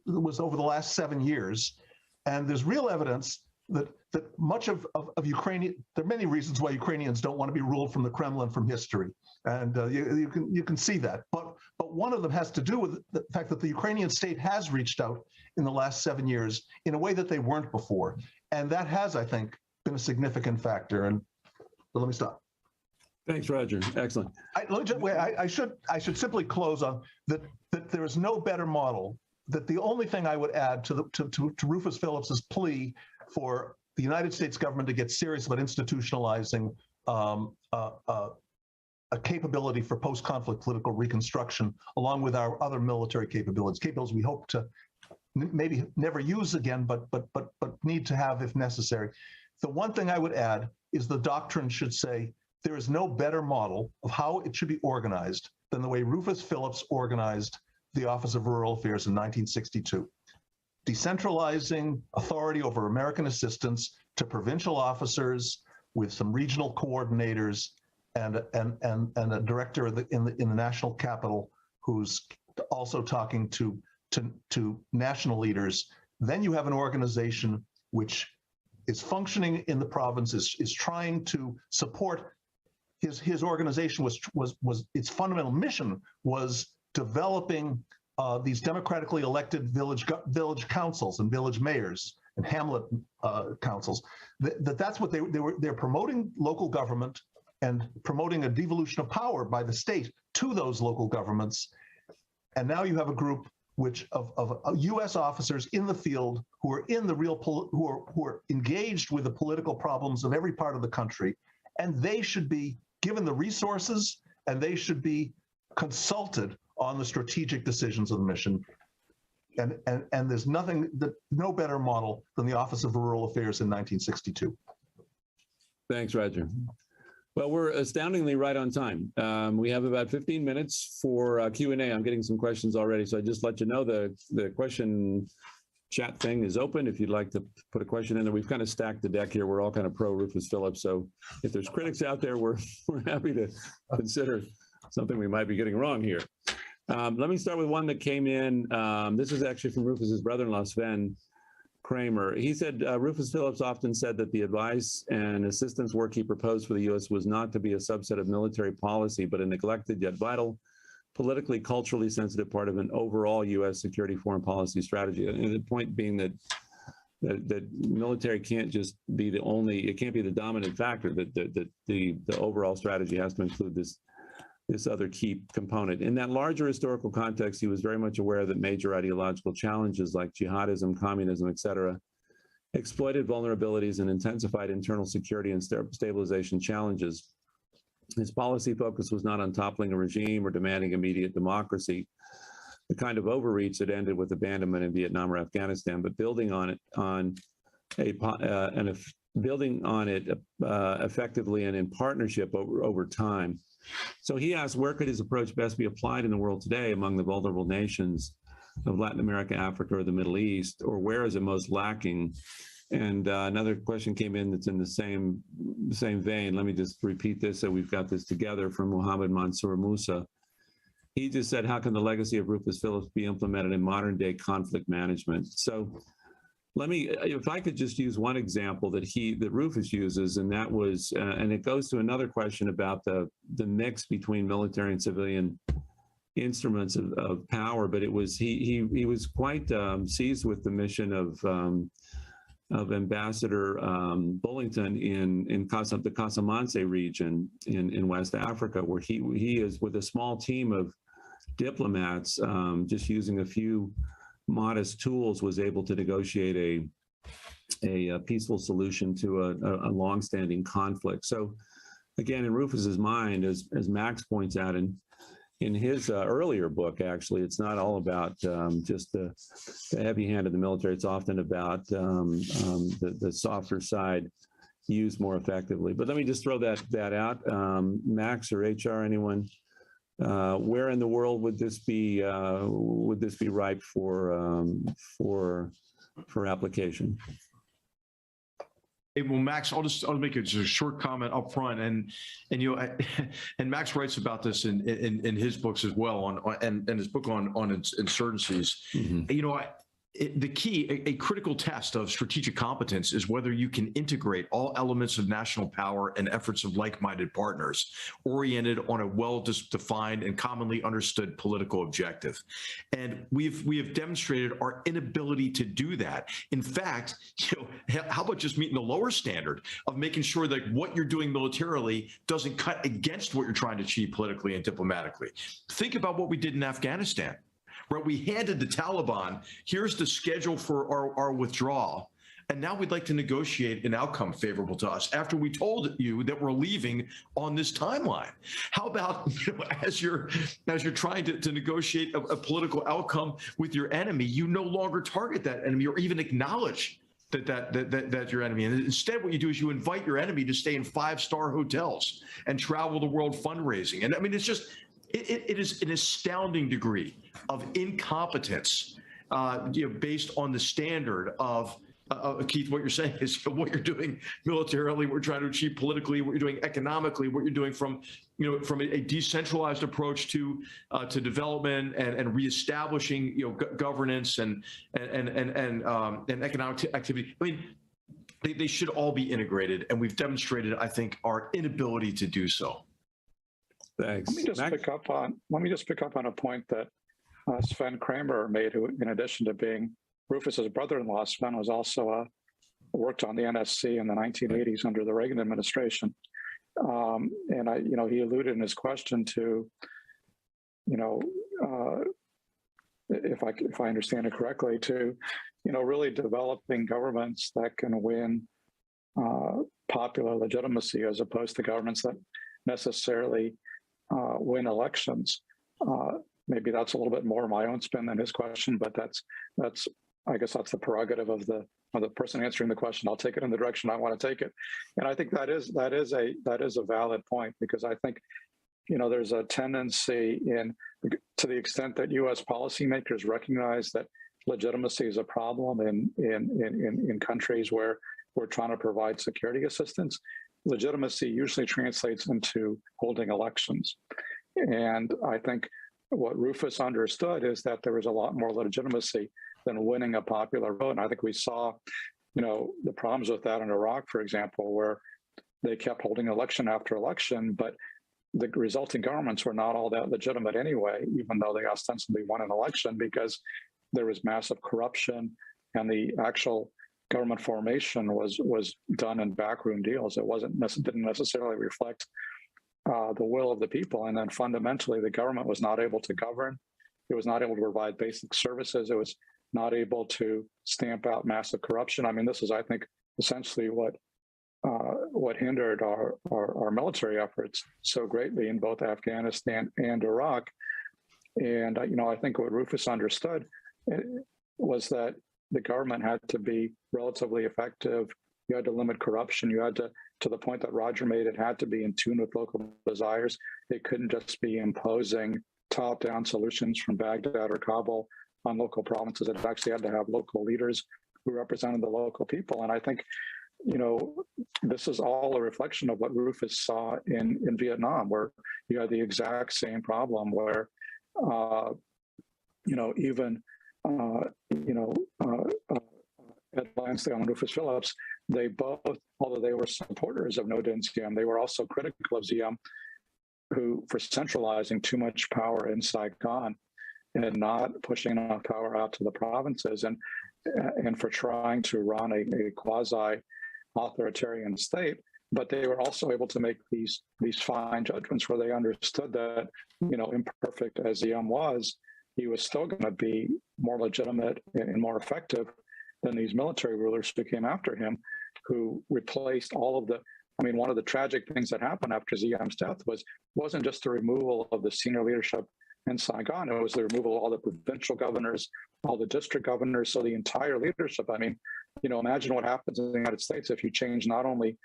was over the last 7 years. And there's real evidence that much of Ukrainian, there are many reasons why Ukrainians don't want to be ruled from the Kremlin from history. And you can see that. But one of them has to do with the fact that the Ukrainian state has reached out in the last 7 years in a way that they weren't before. And that has, I think, been a significant factor. And let me stop. Thanks, Roger. Excellent. I should simply close on that there is no better model. That the only thing I would add to Rufus Phillips's plea for the United States government to get serious about institutionalizing a capability for post-conflict political reconstruction, along with our other military capabilities we hope to maybe never use again, but need to have if necessary. The one thing I would add is the doctrine should say there is no better model of how it should be organized than the way Rufus Phillips organized the Office of Rural Affairs in 1962. Decentralizing authority over American assistance to provincial officers with some regional coordinators and a director in the national capital who's also talking to national leaders. Then you have an organization which is functioning in the province, is trying to support his organization was its fundamental mission was developing these democratically elected village councils and village mayors and hamlet councils. That's what they're promoting local government and promoting a devolution of power by the state to those local governments. And now you have a group of U.S. officers in the field who are in the who are engaged with the political problems of every part of the country, and they should be given the resources and they should be consulted on the strategic decisions of the mission. And there's no better model than the Office of Rural Affairs in 1962. Thanks, Roger. Well, we're astoundingly right on time. We have about 15 minutes for Q&A. I'm getting some questions already, so I just let you know the question chat thing is open if you'd like to put a question in there. We've kind of stacked the deck here. We're all kind of pro Rufus Phillips, so if there's critics out there, we're happy to consider something we might be getting wrong here. Let me start with one that came in. This is actually from Rufus's brother-in-law, Sven Kramer. He said, Rufus Phillips often said that the advice and assistance work he proposed for the U.S. was not to be a subset of military policy, but a neglected yet vital, politically, culturally sensitive part of an overall U.S. security foreign policy strategy. And the point being that military can't just be it can't be the dominant factor, that the overall strategy has to include this other key component. In that larger historical context, he was very much aware that major ideological challenges like jihadism, communism, etc., exploited vulnerabilities and intensified internal security and stabilization challenges. His policy focus was not on toppling a regime or demanding immediate democracy, the kind of overreach that ended with abandonment in Vietnam or Afghanistan, but building on it effectively and in partnership over time. So he asked, where could his approach best be applied in the world today among the vulnerable nations of Latin America, Africa, or the Middle East, or where is it most lacking? And another question came in that's in the same vein. Let me just repeat this so we've got this together from Muhammad Mansour Musa. He just said, how can the legacy of Rufus Phillips be implemented in modern day conflict management? So if I could just use one example that Rufus uses, and that was, and it goes to another question about the mix between military and civilian instruments of power, but it was, he was quite seized with the mission of Ambassador Bullington in the Casamance region in West Africa, where he is with a small team of diplomats, just using a few modest tools, was able to negotiate a peaceful solution to a longstanding conflict. So again, in Rufus's mind, as Max points out in his earlier book, actually, it's not all about just the heavy hand of the military. It's often about the softer side used more effectively. But let me just throw that out. Max or HR, anyone? Where in the world would this be ripe for application? Hey, well, Max, I'll make just a short comment up front, and you know, and Max writes about this in his books as well, and his book on insurgencies. Mm-hmm. You know, the key, a critical test of strategic competence is whether you can integrate all elements of national power and efforts of like-minded partners oriented on a well-defined and commonly understood political objective. And we have demonstrated our inability to do that. In fact, you know, how about just meeting the lower standard of making sure that what you're doing militarily doesn't cut against what you're trying to achieve politically and diplomatically? Think about what we did in Afghanistan. Right, we handed the Taliban, here's the schedule for our withdrawal, and now we'd like to negotiate an outcome favorable to us after we told you that we're leaving on this timeline. How about, you know, as you're trying to negotiate a political outcome with your enemy, you no longer target that enemy or even acknowledge that's your enemy. And instead, what you do is you invite your enemy to stay in 5-star hotels and travel the world fundraising. And I mean, it's just, it is an astounding degree of incompetence, you know, based on the standard of Keith. What you're saying is what you're doing militarily, what we're trying to achieve politically, what you're doing economically, what you're doing from a decentralized approach to development and reestablishing, you know, governance and economic activity. I mean, they should all be integrated, and we've demonstrated, I think, our inability to do so. Thanks. Let me just pick up on a point that Sven Kramer made, who, in addition to being Rufus's brother-in-law, Sven was also worked on the NSC in the 1980s under the Reagan administration, and he alluded in his question to, if I understand it correctly, to really developing governments that can win popular legitimacy as opposed to governments that necessarily win elections. Maybe that's a little bit more my own spin than his question, but I guess that's the prerogative of the person answering the question. I'll take it in the direction I want to take it, and I think that is a valid point, because I think there's a tendency to the extent that U.S. policymakers recognize that legitimacy is a problem in countries where we're trying to provide security assistance. Legitimacy usually translates into holding elections. And I think what Rufus understood is that there was a lot more legitimacy than winning a popular vote. And I think we saw, the problems with that in Iraq, for example, where they kept holding election after election, but the resulting governments were not all that legitimate anyway, even though they ostensibly won an election, because there was massive corruption and the actual government formation was done in backroom deals. It didn't necessarily reflect the will of the people. And then fundamentally, the government was not able to govern. It was not able to provide basic services. It was not able to stamp out massive corruption. I mean, this is, I think, essentially what hindered our military efforts so greatly in both Afghanistan and Iraq. And I think what Rufus understood was that the government had to be relatively effective. You had to limit corruption. You had to the point that Roger made, it had to be in tune with local desires. It couldn't just be imposing top-down solutions from Baghdad or Kabul on local provinces. It actually had to have local leaders who represented the local people. And I think, this is all a reflection of what Rufus saw in Vietnam, where you had the exact same problem where, even Ed Lansdale and Rufus Phillips, they both, although they were supporters of No Dinh Diem, they were also critical of Diem, who for centralizing too much power in Saigon. and not pushing enough power out to the provinces, and for trying to run a quasi-authoritarian state. But they were also able to make these fine judgments where they understood that, imperfect as Ziyam was, he was still going to be more legitimate and more effective than these military rulers who came after him, who replaced all of the. One of the tragic things that happened after Ziyam's death wasn't just the removal of the senior leadership in Saigon, it was the removal of all the provincial governors, all the district governors, so the entire leadership. Imagine what happens in the United States if you change not only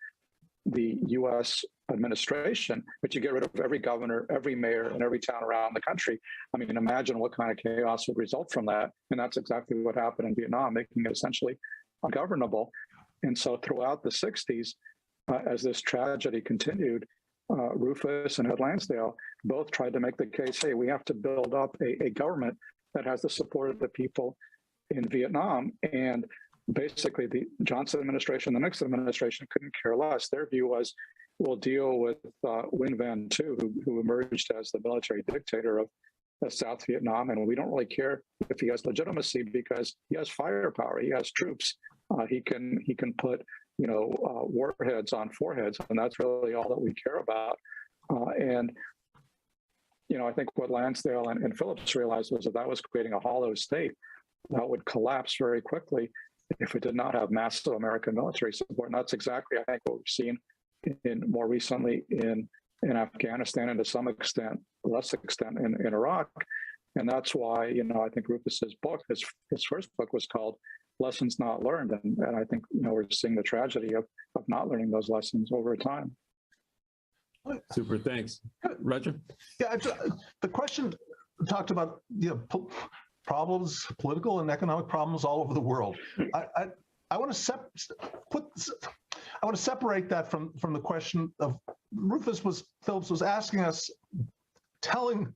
the U.S. administration, but you get rid of every governor, every mayor, and every town around the country. Imagine what kind of chaos would result from that. And that's exactly what happened in Vietnam, making it essentially ungovernable. And so throughout the 60s, as this tragedy continued, Rufus and Ed Lansdale both tried to make the case, hey, we have to build up a government that has the support of the people in Vietnam. And basically the Johnson administration, the Nixon administration couldn't care less. Their view was, we'll deal with Nguyen Van Tu, who emerged as the military dictator of South Vietnam, and we don't really care if he has legitimacy because he has firepower, he has troops, he can put warheads on foreheads, and that's really all that we care about. I think what Lansdale and Phillips realized was that was creating a hollow state that would collapse very quickly if it did not have massive American military support. And that's exactly, I think, what we've seen more recently in Afghanistan, and to some extent, less extent in Iraq. And that's why, I think Rufus's book, his first book was called Lessons Not Learned. And I think, we're seeing the tragedy of not learning those lessons over time. Super, thanks. Roger? Yeah, the question talked about problems, political and economic problems all over the world. I want to separate that from the question of Phillips was asking us, telling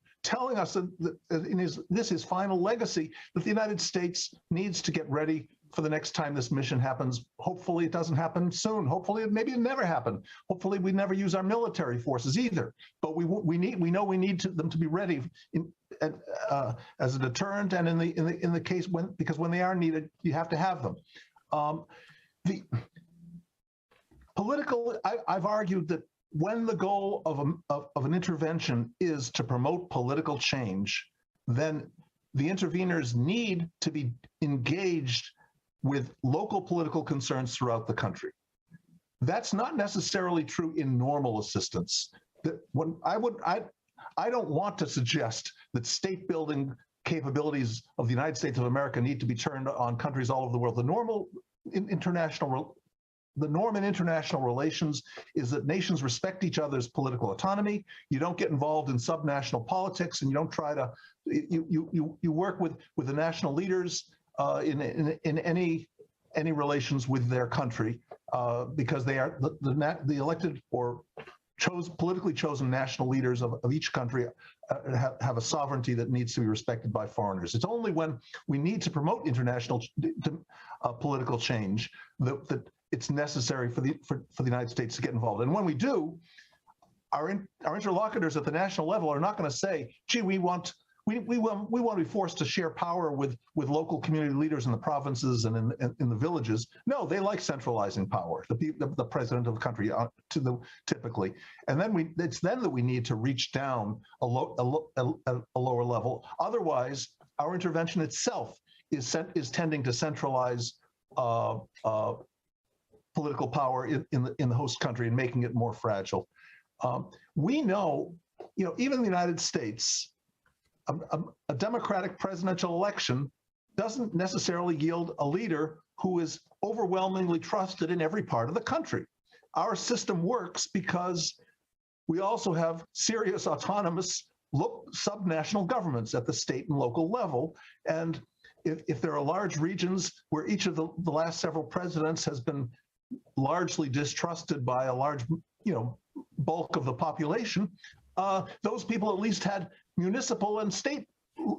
us that in his final legacy, that the United States needs to get ready for the next time this mission happens. Hopefully it doesn't happen soon. Hopefully maybe it never happen. Hopefully we never use our military forces either. But we know we need them to be ready as a deterrent, and in the case because when they are needed, you have to have them. The political, I've argued that when the goal of an intervention is to promote political change, then the interveners need to be engaged with local political concerns throughout the country. That's not necessarily true in normal assistance. I don't want to suggest that state building capabilities of the United States of America need to be turned on countries all over the world. The norm in international relations is that nations respect each other's political autonomy. You don't get involved in subnational politics, and you don't try to, you work with the national leaders in any relations with their country, because they are the elected or politically chosen national leaders of each country have a sovereignty that needs to be respected by foreigners. It's only when we need to promote international political change that it's necessary for the United States to get involved. And when we do, our interlocutors at the national level are not going to say, "Gee, we want to be forced to share power with local community leaders in the provinces and in the villages." No, they like centralizing power, the president of the country typically. And then it's then that we need to reach down a lower level. Otherwise, our intervention itself is tending to centralize political power in the host country and making it more fragile. We know, even the United States, a democratic presidential election doesn't necessarily yield a leader who is overwhelmingly trusted in every part of the country. Our system works because we also have serious autonomous subnational governments at the state and local level. And if there are large regions where each of the last several presidents has been largely distrusted by a large bulk of the population, those people at least had municipal and state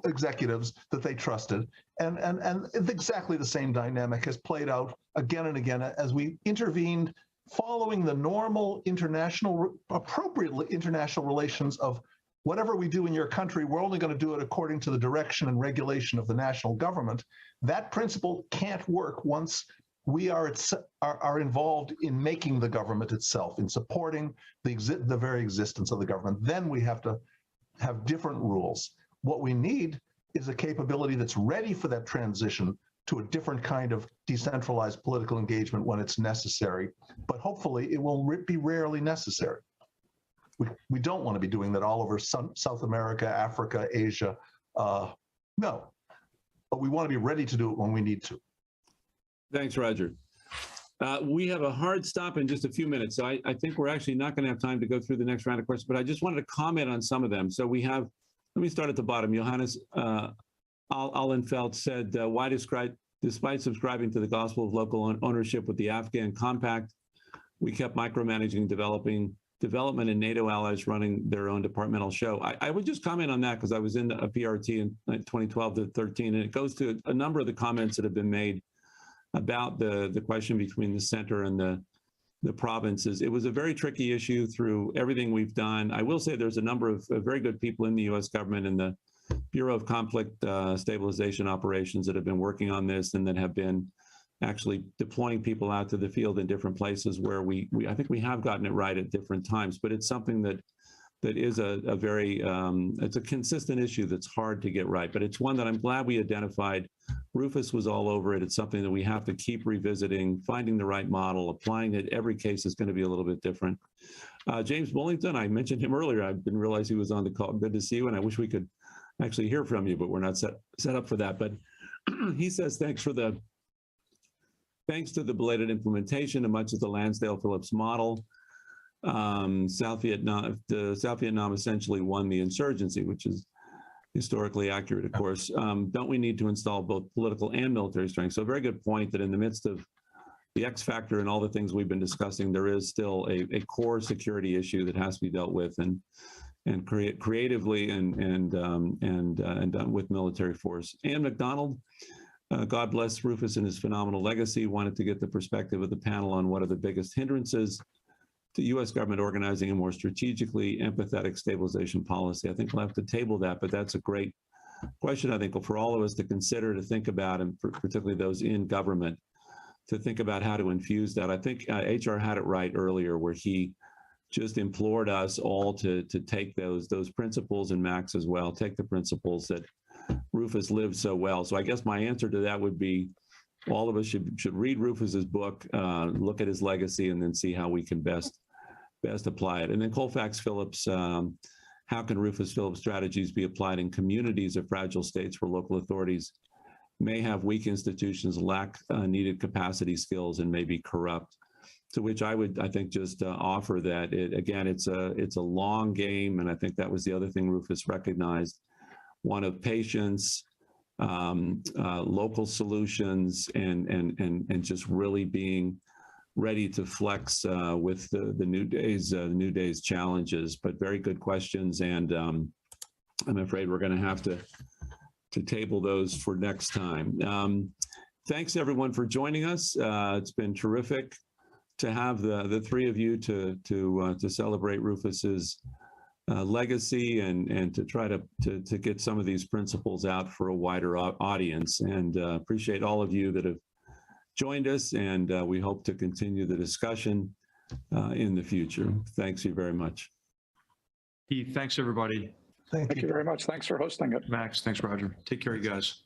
executives that they trusted. And exactly the same dynamic has played out again and again as we intervened following the normal appropriately international relations of whatever we do in your country, we're only going to do it according to the direction and regulation of the national government. That principle can't work once we are involved in making the government itself, in supporting the very existence of the government. Then we have to have different rules. What we need is a capability that's ready for that transition to a different kind of decentralized political engagement when it's necessary, but hopefully it will be rarely necessary. We don't want to be doing that all over South America, Africa, Asia. No, but we want to be ready to do it when we need to. Thanks, Roger. We have a hard stop in just a few minutes, so I think we're actually not going to have time to go through the next round of questions, but I just wanted to comment on some of them. So we have, let me start at the bottom. Johannes Allenfeld said, why despite subscribing to the gospel of local ownership with the Afghan compact, we kept micromanaging development and NATO allies running their own departmental show. I would just comment on that because I was in a PRT in 2012 to 13, and it goes to a number of the comments that have been made about the question between the center and the provinces. It was a very tricky issue through everything we've done. I will say there's a number of very good people in the U.S. government and the Bureau of Conflict Stabilization Operations that have been working on this and that have been actually deploying people out to the field in different places where I think we have gotten it right at different times, but it's something that is a very, it's a consistent issue that's hard to get right, but it's one that I'm glad we identified. Rufus was all over it. It's something that we have to keep revisiting, finding the right model, applying it. Every case is going to be a little bit different. James Bullington, I mentioned him earlier. I didn't realize he was on the call. Good to see you, and I wish we could actually hear from you, but we're not set up for that. But he says, thanks to the belated implementation of much of the Lansdale-Phillips model, South Vietnam essentially won the insurgency, which is historically accurate, of course. Don't we need to install both political and military strength? So a very good point that in the midst of the X factor and all the things we've been discussing, there is still a core security issue that has to be dealt with and creatively and done with military force. Ann McDonald, God bless Rufus and his phenomenal legacy, wanted to get the perspective of the panel on what are the biggest hindrances to U.S. government organizing a more strategically empathetic stabilization policy. I think we'll have to table that, but that's a great question, I think, for all of us to consider, to think about, and particularly those in government, to think about how to infuse that. I think HR had it right earlier where he just implored us all to take those principles, and Max as well, take the principles that Rufus lived so well. So I guess my answer to that would be all of us should read Rufus's book, look at his legacy, and then see how we can best apply it. And then Colfax Phillips, how can Rufus Phillips strategies be applied in communities of fragile states where local authorities may have weak institutions, lack needed capacity skills, and may be corrupt? To which I think, just offer that it's a long game, and I think that was the other thing Rufus recognized, one of patience, local solutions, and just really being ready to flex with the new day's challenges. But very good questions, and I'm afraid we're going to have to table those for next time. Thanks everyone for joining us. It's been terrific to have the three of you to celebrate Rufus's legacy and to try to get some of these principles out for a wider audience, and appreciate all of you that have joined us, and we hope to continue the discussion in the future. Thanks you very much. Keith, thanks everybody. Thank you very much. Thanks for hosting it. Max, thanks Roger. Take care, you guys.